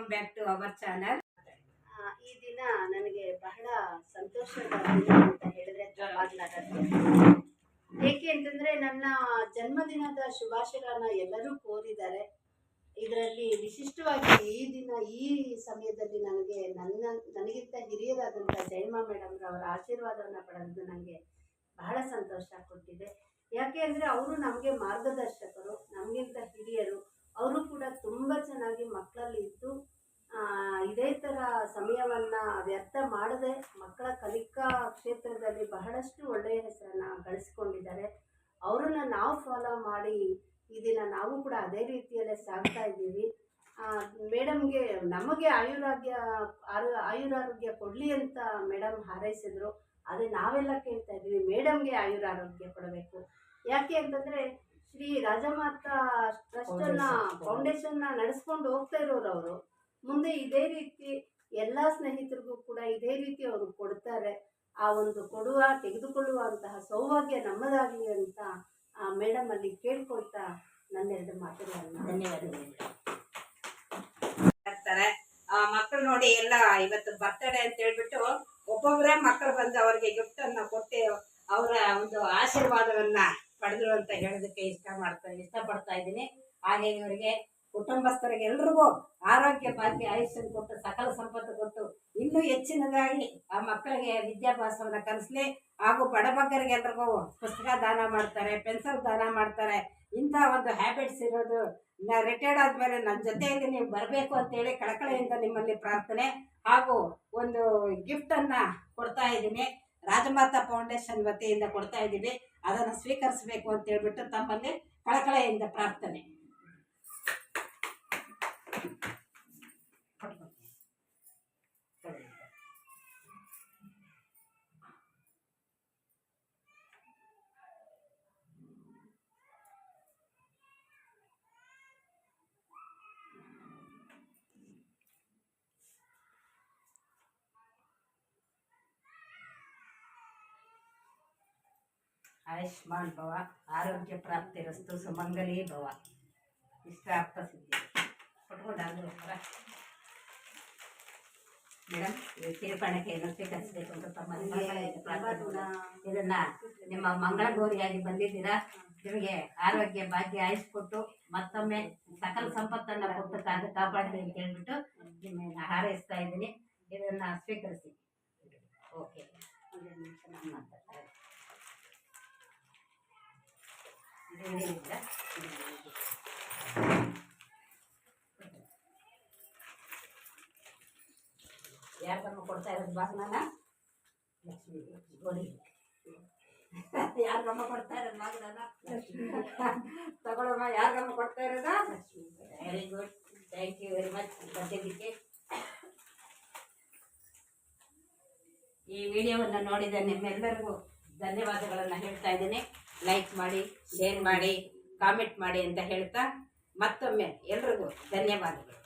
Welcome back to our channel. ಈ ದಿನ ನನಗೆ ಬಹಳ ಸಂತೋಷದ ದಿನ ಅಂತ ಹೇಳಿದ್ರೆ ತಪ್ಪಾಗಲಾರದು. ಏಕೆ ಅಂತಂದ್ರೆ ನನ್ನ ಜನ್ಮದಿನದ ಶುಭಾಶಯಗಳನ್ನ ಎಲ್ಲರೂ ಕೋರಿದ್ದಾರೆ. ಇದರಲ್ಲಿ ವಿಶಿಷ್ಟವಾಗಿ ಈ ದಿನ ಈ ಸಮಯದಲ್ಲಿ ನನಗಿಂತ ಹಿರಿಯರಾದಂಥ ಜಯಮ್ಮ ಮೇಡಮ್ ಅವರ ಆಶೀರ್ವಾದವನ್ನು ಪಡೆದು ನನಗೆ ಬಹಳ ಸಂತೋಷ ಕೊಟ್ಟಿದೆ. ಯಾಕೆ ಅಂದರೆ ಅವರು ನಮಗೆ ಮಾರ್ಗದರ್ಶಕರು, ನಮಗಿಂತ ಹಿರಿಯರು. ಅವರು ಕೂಡ ತುಂಬ ಚೆನ್ನಾಗಿ ಮಕ್ಕಳಲ್ಲಿ ಇದ್ದು ಇದೇ ಥರ ಸಮಯವನ್ನು ವ್ಯರ್ಥ ಮಾಡದೆ ಮಕ್ಕಳ ಕಲಿಕಾ ಕ್ಷೇತ್ರದಲ್ಲಿ ಬಹಳಷ್ಟು ಒಳ್ಳೆಯ ಹೆಸರನ್ನು ಗಳಿಸ್ಕೊಂಡಿದ್ದಾರೆ. ಅವರನ್ನ ನಾವು ಫಾಲೋ ಮಾಡಿ ಈ ದಿನ ನಾವು ಕೂಡ ಅದೇ ರೀತಿಯಲ್ಲೇ ಸಾಗ್ತಾ ಇದ್ದೀವಿ. ಮೇಡಮ್ಗೆ ನಮಗೆ ಆಯುರಾರೋಗ್ಯ ಕೊಡಲಿ ಅಂತ ಮೇಡಮ್ ಹಾರೈಸಿದ್ರು. ಅದೇ ನಾವೆಲ್ಲ ಕೇಳ್ತಾ ಇದ್ದೀವಿ, ಮೇಡಮ್ಗೆ ಆಯುರಾರೋಗ್ಯ ಕೊಡಬೇಕು. ಯಾಕೆ ಅಂತಂದರೆ ಶ್ರೀ ರಾಜಮಾತಾ ಟ್ರಸ್ಟನ್ನು ಫೌಂಡೇಶನ್ನ ನಡೆಸ್ಕೊಂಡು ಹೋಗ್ತಾ ಇರೋರು ಅವರು. ಮುಂದೆ ಇದೇ ರೀತಿ ಎಲ್ಲ ಸ್ನೇಹಿತರಿಗೂ ಕೂಡ ಇದೇ ರೀತಿ ಅವರು ಕೊಡ್ತಾರೆ. ಆ ಒಂದು ತೆಗೆದುಕೊಳ್ಳುವಂತಹ ಸೌಭಾಗ್ಯ ನಮ್ಮದಾಗಲಿ ಅಂತ ಮೇಡಮ್ ಅಲ್ಲಿ ಕೇಳ್ಕೊಳ್ತಾ ನನ್ನೆರಡು ಮಾತುಗಳನ್ನು ಧನ್ಯವಾದಗಳು. ಮಕ್ಕಳು ನೋಡಿ ಎಲ್ಲ ಇವತ್ತು ಬರ್ತಡೇ ಅಂತ ಹೇಳ್ಬಿಟ್ಟು ಒಬ್ಬೊಬ್ಬರೇ ಮಕ್ಕಳು ಬಂದು ಅವರಿಗೆ ಗಿಫ್ಟ್ ಅನ್ನ ಕೊಟ್ಟು ಅವರ ಒಂದು ಆಶೀರ್ವಾದವನ್ನ ಪಡೆದ್ರು ಅಂತ ಹೇಳೋದಕ್ಕೆ ಇಷ್ಟಪಡ್ತಾ ಇದ್ದೀನಿ. ಹಾಗೆ ಇವರಿಗೆ ಕುಟುಂಬಸ್ಥರಿಗೆ ಎಲ್ರಿಗೂ ಆರೋಗ್ಯ ಭಾಗ್ಯ ಆಯುಷ್ಯನ್ ಕೊಟ್ಟು ಸಕಲ ಸಂಪತ್ತು ಕೊಟ್ಟು ಇನ್ನೂ ಹೆಚ್ಚಿನದಾಗಿ ಆ ಮಕ್ಕಳಿಗೆ ವಿದ್ಯಾಭ್ಯಾಸವನ್ನ ಕಲಿಸ್ಲಿ. ಹಾಗೂ ಬಡಬಗ್ಗರಿಗೆ ಎಲ್ರಿಗೂ ಪುಸ್ತಕ ದಾನ ಮಾಡ್ತಾರೆ, ಪೆನ್ಸಿಲ್ ದಾನ ಮಾಡ್ತಾರೆ. ಇಂಥ ಒಂದು ಹ್ಯಾಬಿಟ್ಸ್ ಇರೋದು ರಿಟೈರ್ಡ್ ಆದ್ಮೇಲೆ ನನ್ನ ಜೊತೆಯಲ್ಲಿ ನೀವು ಬರಬೇಕು ಅಂತೇಳಿ ಕಳಕಳಿಯಿಂದ ನಿಮ್ಮಲ್ಲಿ ಪ್ರಾರ್ಥನೆ. ಹಾಗೂ ಒಂದು ಗಿಫ್ಟ್ ಅನ್ನ ಕೊಡ್ತಾ ಇದ್ದೀನಿ, ರಾಜಮಾತಾ ಫೌಂಡೇಶನ್ ವತಿಯಿಂದ ಕೊಡ್ತಾ ಇದ್ದೀವಿ. ಅದನ್ನು ಸ್ವೀಕರಿಸಬೇಕು ಅಂತ ಹೇಳ್ಬಿಟ್ಟು ತಮ್ಮಲ್ಲಿ ಕಳಕಳೆಯಿಂದ ಪ್ರಾರ್ಥನೆ. ಆಯುಷ್ಮಾನ್ ಭವ, ಆರೋಗ್ಯ ಪ್ರಾಪ್ತಿರಸ್ತು, ಸುಮಂಗಲಿ ಭವ, ಇಷ್ಟಾರ್ಥ ಸಿದ್ಧಿ. ಕೊಟ್ಕೊಂಡಾದ್ರು ಮೇಡಮ್ ಕಿರುಕಾಣಿಕೆಯನ್ನು ಸ್ವೀಕರಿಸಬೇಕು ಅಂತ ತಮ್ಮಲ್ಲಿ ಇದನ್ನ ನಿಮ್ಮ ಮಂಗಳ ಗೌರಿಯಾಗಿ ಬಂದಿದ್ದೀರಾ. ನಿಮಗೆ ಆರೋಗ್ಯ ಭಾಗ್ಯ ಆಯುಷ್ ಕೊಟ್ಟು ಮತ್ತೊಮ್ಮೆ ಸಕಲ ಸಂಪತ್ತನ್ನು ಕೊಟ್ಟು ಕಾಪಾಡಲಿ ಅಂತ ಹೇಳ್ಬಿಟ್ಟು ನಿಮ್ಮನ್ನ ಹಾರೈಸ್ತಾ ಇದ್ದೀನಿ. ಇದನ್ನ ಸ್ವೀಕರಿಸಿ. ಓಕೆ, ಯಾರಮ್ಮ ಕೊಡ್ತಾ ಇರೋದು ಬಾಗ್ನ? ಲಕ್ಷ್ಮಿ ಗೋರಿ. ಯಾರಮ್ಮ ಕೊಡ್ತಾ ಇರೋದು ಬಾಗ್ನ? ತಗೊಳಮ್ಮ. ಯಾರಮ್ಮ ಕೊಡ್ತಾ ಇರೋದ? Very good, thank you very much ಬಂದಿದ್ದಕ್ಕೆ. ಈ ವಿಡಿಯೋವನ್ನು ನೋಡಿದ ನಿಮ್ಮೆಲ್ಲರಿಗೂ ಧನ್ಯವಾದಗಳನ್ನು ಹೇಳ್ತಾ ಇದ್ದೀನಿ. ಲೈಕ್ ಮಾಡಿ, ಶೇರ್ ಮಾಡಿ, ಕಾಮೆಂಟ್ ಮಾಡಿ ಅಂತ ಹೇಳ್ತಾ ಮತ್ತೊಮ್ಮೆ ಎಲ್ರಿಗೂ ಧನ್ಯವಾದಗಳು.